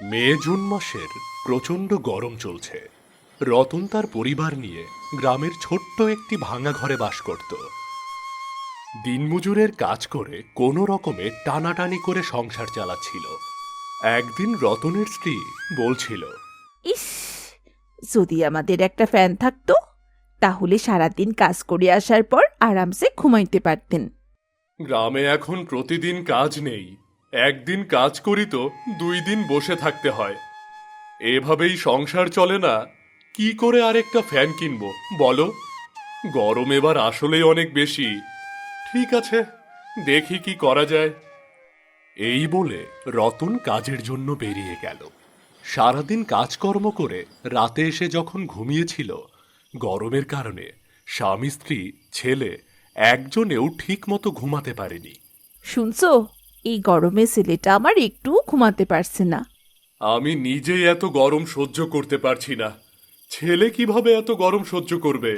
May June মাসের প্রচণ্ড গরম চলছে। রতন তার পরিবার নিয়ে গ্রামের ছোট্ট একটি ভাঙা ঘরে বাস করত। দিনমজুরের কাজ করে কোনো রকমে টানাটানি করে সংসার চালাচ্ছিল। একদিন রতনের স্ত্রী বলছিল, ইস, যদি আমাদের একটা ফ্যান থাকতো তাহলে সারাদিন কাজ করে আসার পর আরামসে ঘুমাইতে পারতেন। গ্রামে এখন প্রতিদিন কাজ নেই, একদিন কাজ করি তো 2 দিন বসে থাকতে হয়। এভাবেই সংসার চলে না। কি করে আরেকটা ফ্যান কিনবো বলো? গরম এবার আসলেই অনেক বেশি। ঠিক আছে, দেখি কি করা যায়। এই বলে রতন কাজের জন্য বেরিয়ে গেল। সারাদিন কাজকর্ম করে রাতে এসে যখন ঘুমিয়েছিল, গরমের কারণে স্বামী স্ত্রী ছেলে একজনেও ঠিক মতো ঘুমাতে পারেনি। শুনছো, এই গরমে ছেলেটা আমার একটু ঘুমাতে পারছে না। আমি নিজেই এত গরম সহ্য করতে পারছি না, ছেলে কিভাবে এত গরম সহ্য করবে?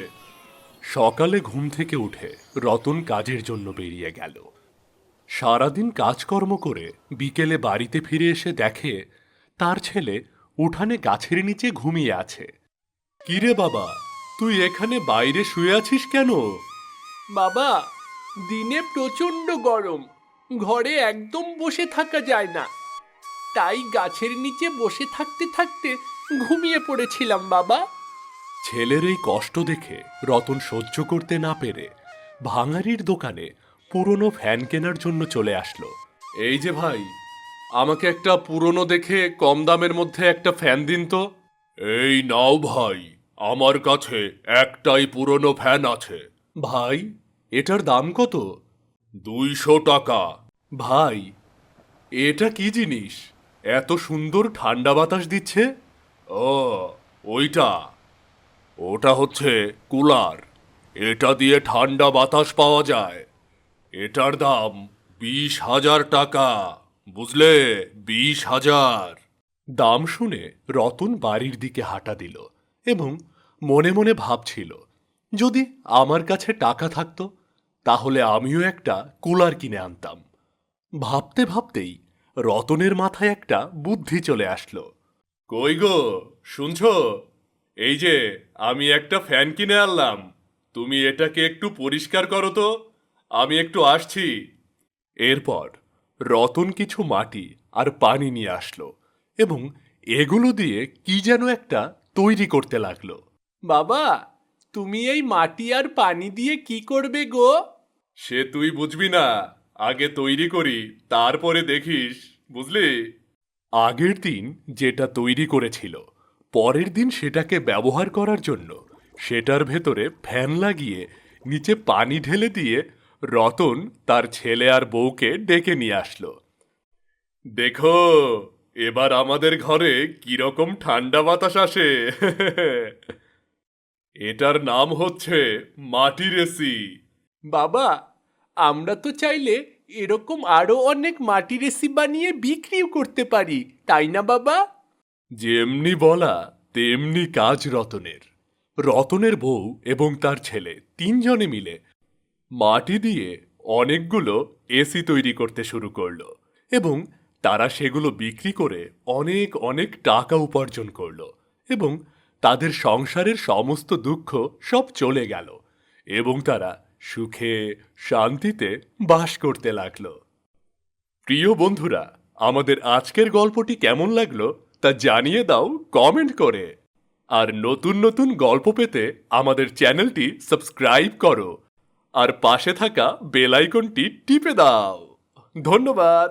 সকালে ঘুম থেকে উঠে রতন কাজের জন্য বেরিয়ে গেল। সারাদিন কাজকর্ম করে বিকেলে বাড়িতে ফিরে এসে দেখে তার ছেলে উঠানে গাছের নিচে ঘুমিয়ে আছে। কিরে বাবা, তুই এখানে বাইরে শুয়ে আছিস কেন? বাবা, দিনে প্রচণ্ড গরম, ঘরে একদম বসে থাকা যায় না, তাই গাছের নিচে বসে থাকতে থাকতে ঘুমিয়ে পড়েছিলাম বাবা। ছেলের এই কষ্ট দেখে রতন সহ্য করতে না পেরে ভাঙারির দোকানে পুরনো ফ্যান কেনার জন্য চলে আসলো। এই যে ভাই, আমাকে একটা পুরনো দেখে কম দামের মধ্যে একটা ফ্যান দিন তো। এই নাও ভাই, আমার কাছে একটাই পুরনো ফ্যান আছে। ভাই, এটার দাম কত? 200 টাকা। ভাই, এটা কি জিনিস, এত সুন্দর ঠান্ডা বাতাস দিচ্ছে? ও, ওইটা, ওটা হচ্ছে কুলার। এটা দিয়ে ঠান্ডা বাতাস পাওয়া যায়। এটার দাম 20,000 টাকা, বুঝলে? 20,000। দাম শুনে রতন বাড়ির দিকে হাঁটা দিল এবং মনে মনে ভাবছিল, যদি আমার কাছে টাকা থাকতো তাহলে আমিও একটা কুলার কিনে আনতাম। ভাবতে ভাবতেই রতনের মাথায় একটা বুদ্ধি চলে আসলো। কই গো, শুনছো? এই যে আমি একটা ফ্যান কিনে আনলাম, তুমি এটাকে একটু পরিষ্কার করো তো, আমি একটু আসছি। এরপর রতন কিছু মাটি আর পানি নিয়ে আসলো এবং এগুলো দিয়ে কি যেন একটা তৈরি করতে লাগলো। বাবা, তুমি এই মাটি আর পানি দিয়ে কি করবে গো? সে তুই বুঝবি না, আগে তৈরি করি, তারপরে দেখিস, বুঝলি? আগের দিন যেটা তৈরি করেছিল, পরের দিন সেটাকে ব্যবহার করার জন্য সেটার ভেতরে ফ্যান লাগিয়ে নিচে পানি ঢেলে দিয়ে রতন তার ছেলে আর বউকে ডেকে নিয়ে আসলো। দেখো, এবার আমাদের ঘরে কিরকম ঠান্ডা বাতাস আসে। এটার নাম হচ্ছে মাটির এসি। বাবা, আমরা তো চাইলে এরকম আরো অনেক মাটির এসি বানিয়ে বিক্রিও করতে পারি, তাই না বাবা? যেমনি বলা তেমনি কাজ রতনের। রতনের বউ এবং তার ছেলে 3 জনে মিলে মাটি দিয়ে অনেকগুলো এসি তৈরি করতে শুরু করলো এবং তারা সেগুলো বিক্রি করে অনেক অনেক টাকা উপার্জন করলো এবং তাদের সংসারের সমস্ত দুঃখ সব চলে গেল এবং তারা সুখে শান্তিতে বাস করতে লাগলো। প্রিয় বন্ধুরা, আমাদের আজকের গল্পটি কেমন লাগলো তা জানিয়ে দাও কমেন্ট করে। আর নতুন নতুন গল্প পেতে আমাদের চ্যানেলটি সাবস্ক্রাইব করো আর পাশে থাকা বেল আইকনটি টিপে দাও। ধন্যবাদ।